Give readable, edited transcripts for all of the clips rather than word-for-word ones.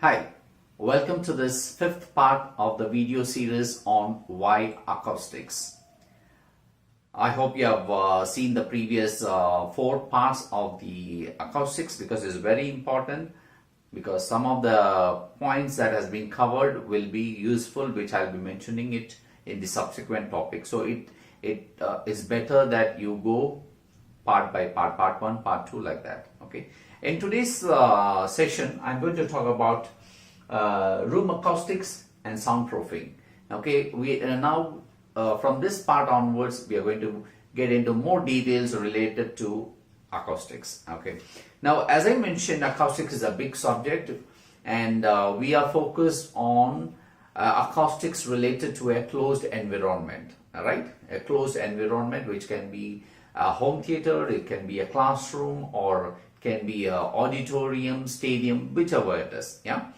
Hi, welcome to this fifth part of the video series on why acoustics. I hope you have seen the previous four parts of the acoustics because it's very important, because some of the points that has been covered will be useful, which I'll be mentioning it in the subsequent topic. So it is better that you go part by part one, part two, like that. Okay. In today's session, I'm going to talk about room acoustics and soundproofing. Okay, we now from this part onwards, we are going to get into more details related to acoustics. Okay, now as I mentioned, acoustics is a big subject, and we are focused on acoustics related to a closed environment. All right, a closed environment which can be a home theater, it can be a classroom, or can be a auditorium, stadium, whichever it is. Yeah,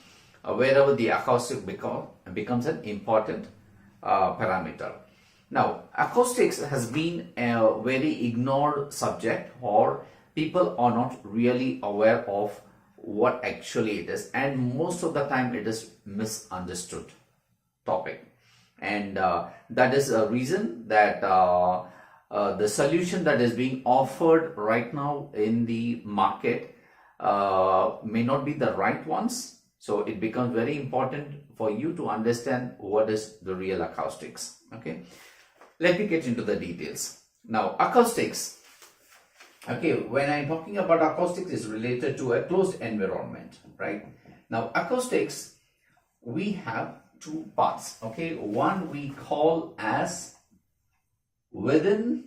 wherever the acoustic becomes an important parameter. Now, acoustics has been a very ignored subject, or people are not really aware of what actually it is, and most of the time it is misunderstood topic, and that is a reason that the solution that is being offered right now in the market may not be the right ones. So it becomes very important for you to understand what is the real acoustics. Okay, let me get into the details. Now, acoustics, okay, when I'm talking about acoustics, is related to a closed environment, right? Now, acoustics, we have two parts. Okay, one we call as within,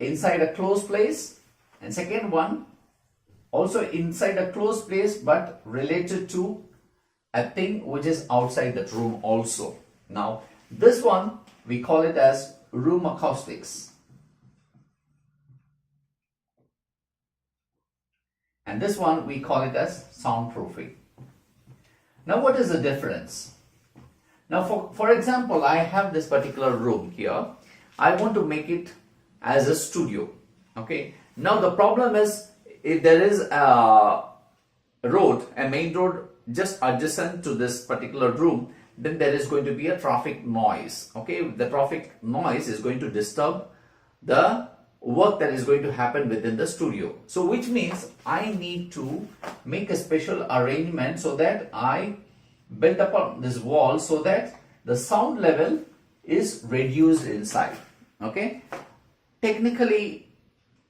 inside a closed place, and second one also inside a closed place but related to a thing which is outside that room also. Now this one we call it as room acoustics, and this one we call it as soundproofing. Now what is the difference? Now for example, I have this particular room here. I want to make it as a studio. Okay, now the problem is, if there is a road, a main road just adjacent to this particular room, then there is going to be a traffic noise. Okay, the traffic noise is going to disturb the work that is going to happen within the studio. So which means I need to make a special arrangement so that I build upon this wall so that the sound level is reduced inside. Okay, technically,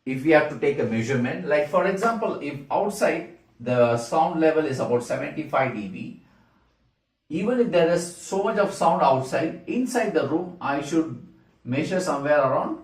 if we have to take a measurement, like for example, if outside the sound level is about 75 dB, even if there is so much of sound outside, inside the room I should measure somewhere around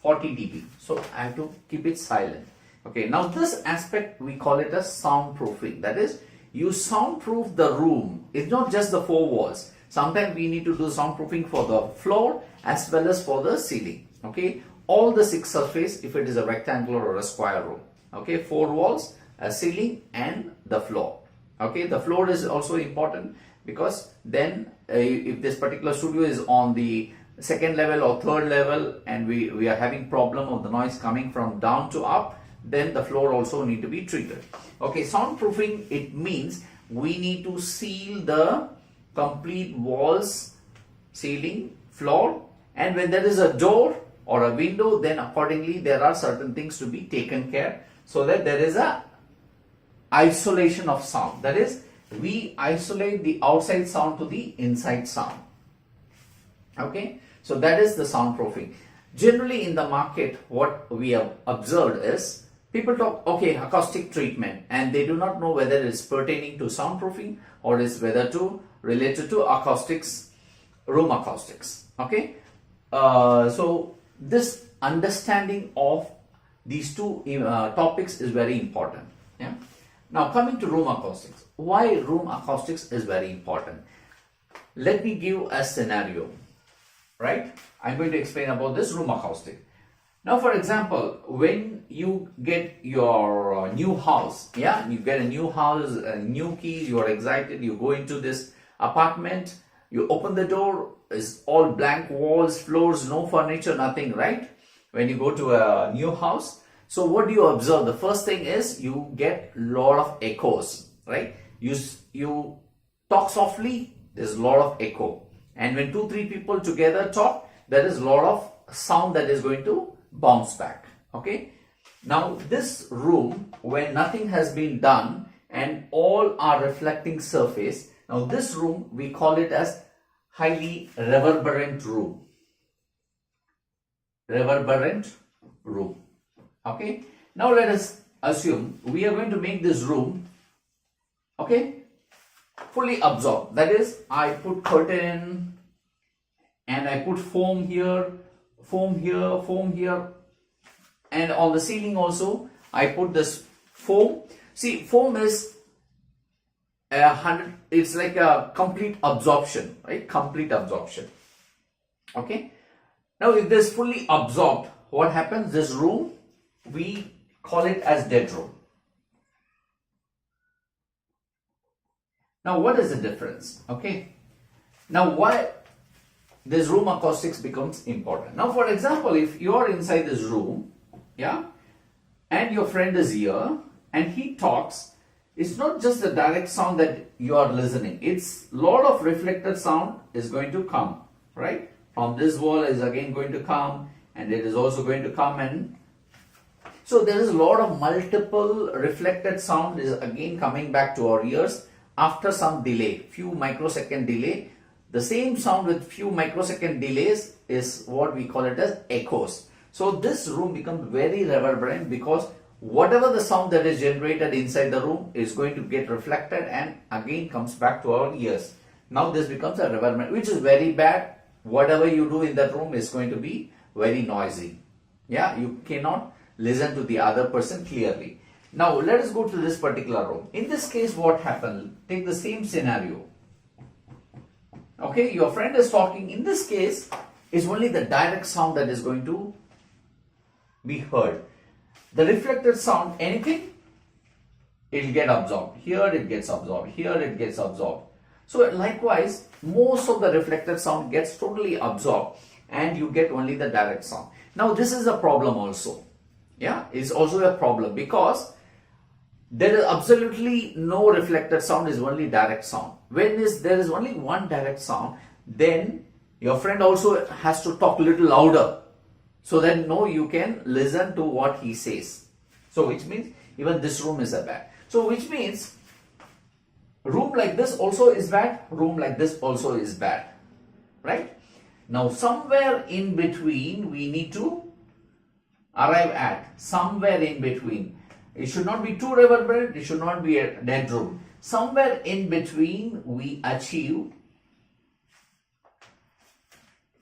40 dB. So I have to keep it silent. Okay, now this aspect we call it as soundproofing. That is, you soundproof the room. It's not just the four walls. Sometimes we need to do soundproofing for the floor as well as for the ceiling. Okay, all the six surface, if it is a rectangular or a square room. Okay, four walls, a ceiling, and the floor. Okay, the floor is also important, because then if this particular studio is on the second level or third level and we are having problem of the noise coming from down to up, then the floor also need to be treated. Okay, soundproofing, it means we need to seal the complete walls, ceiling, floor, and when there is a door or a window, then accordingly there are certain things to be taken care, so that there is a isolation of sound. That is, we isolate the outside sound to the inside sound. Okay, so that is the soundproofing. Generally in the market, what we have observed is people talk, okay, acoustic treatment, and they do not know whether it is pertaining to soundproofing or is whether to related to acoustics, room acoustics. Okay, so this understanding of these two topics is very important. Yeah. Now coming to room acoustics, why room acoustics is very important? Let me give a scenario. Right, I'm going to explain about this room acoustic. Now, for example, when you get your new house, yeah, you get a new house, new keys, you are excited, you go into this apartment, you open the door, it's all blank walls, floors, no furniture, nothing, right? When you go to a new house, So what do you observe? The first thing is you get a lot of echoes, right? You talk softly, there's a lot of echo. And when 2-3 people together talk, there is a lot of sound that is going to bounce back. Okay. Now this room, when nothing has been done and all are reflecting surface, now this room we call it as highly reverberant room. Reverberant room. Okay. Now let us assume we are going to make this room, okay, fully absorbed. That is, I put curtain and I put foam here, foam here, foam here, and on the ceiling also I put this foam. See, foam is it's like a complete absorption, right? Complete absorption. Okay. Now if this fully absorbed, what happens? This room, we call it as dead room. Now what is the difference? Okay. Now why this room acoustics becomes important? Now for example, if you are inside this room, yeah, and your friend is here and he talks, it's not just the direct sound that you are listening. It's a lot of reflected sound is going to come, right? From this wall is again going to come, and it is also going to come, and so there is a lot of multiple reflected sound is again coming back to our ears after some delay, few microsecond delay. The same sound with few microsecond delays is what we call it as echoes. So this room becomes very reverberant because whatever the sound that is generated inside the room is going to get reflected and again comes back to our ears. Now this becomes a reverberant, which is very bad. Whatever you do in that room is going to be very noisy. Yeah, you cannot listen to the other person clearly. Now let us go to this particular room. In this case, what happened? Take the same scenario. Okay, your friend is talking. In this case, it's only the direct sound that is going to be heard. The reflected sound, anything, it will get absorbed. Here it gets absorbed. Here it gets absorbed. So likewise, most of the reflected sound gets totally absorbed and you get only the direct sound. Now this is a problem also. Yeah, it's also a problem because there is absolutely no reflected sound, is only direct sound. When there is only one direct sound, then your friend also has to talk a little louder so that you can listen to what he says. So which means even this room is a bad. So which means room like this also is bad, room like this also is bad, right? Now somewhere in between we need to arrive at, somewhere in between. It should not be too reverberant, it should not be a dead room. Somewhere in between we achieve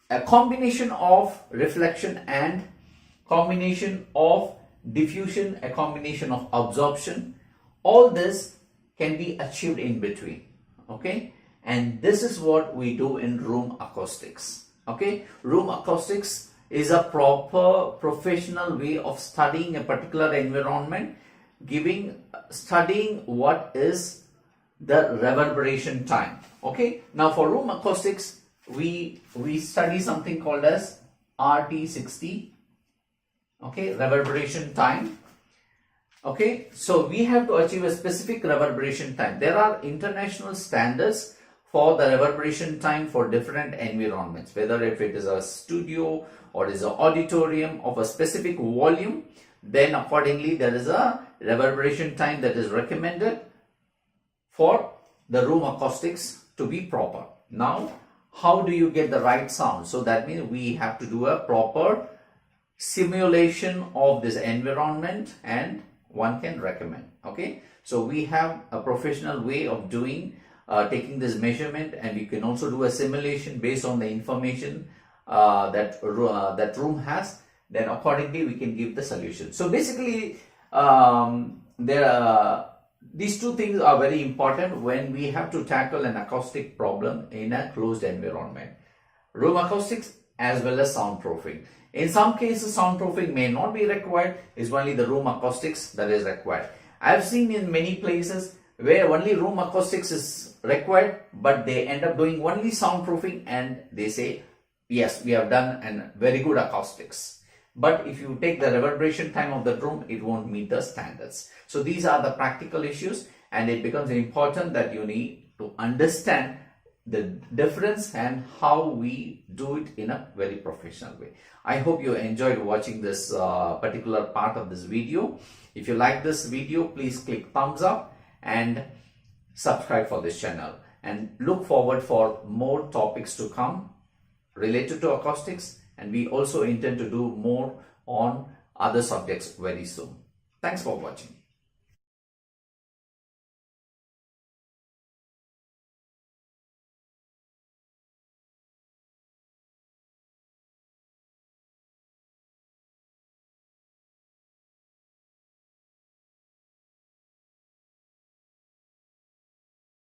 a combination of reflection and combination of diffusion, a combination of absorption. All this can be achieved in between. Okay, and this is what we do in room acoustics. Okay, room acoustics is a proper professional way of studying a particular environment, studying what is the reverberation time. Okay, now for room acoustics, we study something called as RT60. Okay, reverberation time. Okay, so we have to achieve a specific reverberation time. There are international standards for the reverberation time for different environments, whether if it is a studio or is an auditorium of a specific volume, then accordingly there is a reverberation time that is recommended for the room acoustics to be proper. Now, how do you get the right sound? So that means we have to do a proper simulation of this environment and one can recommend. Okay, so we have a professional way of doing taking this measurement, and we can also do a simulation based on the information that room has. Then accordingly we can give the solution. So basically these two things are very important when we have to tackle an acoustic problem in a closed environment. Room acoustics as well as soundproofing. In some cases soundproofing may not be required, it's only the room acoustics that is required. I have seen in many places where only room acoustics is required, but they end up doing only soundproofing and they say, yes, we have done a very good acoustics. But if you take the reverberation time of the room, it won't meet the standards. So these are the practical issues, and it becomes important that you need to understand the difference and how we do it in a very professional way. I hope you enjoyed watching this particular part of this video. If you like this video, please click thumbs up and subscribe for this channel, and look forward for more topics to come related to acoustics, and we also intend to do more on other subjects very soon. Thanks for watching.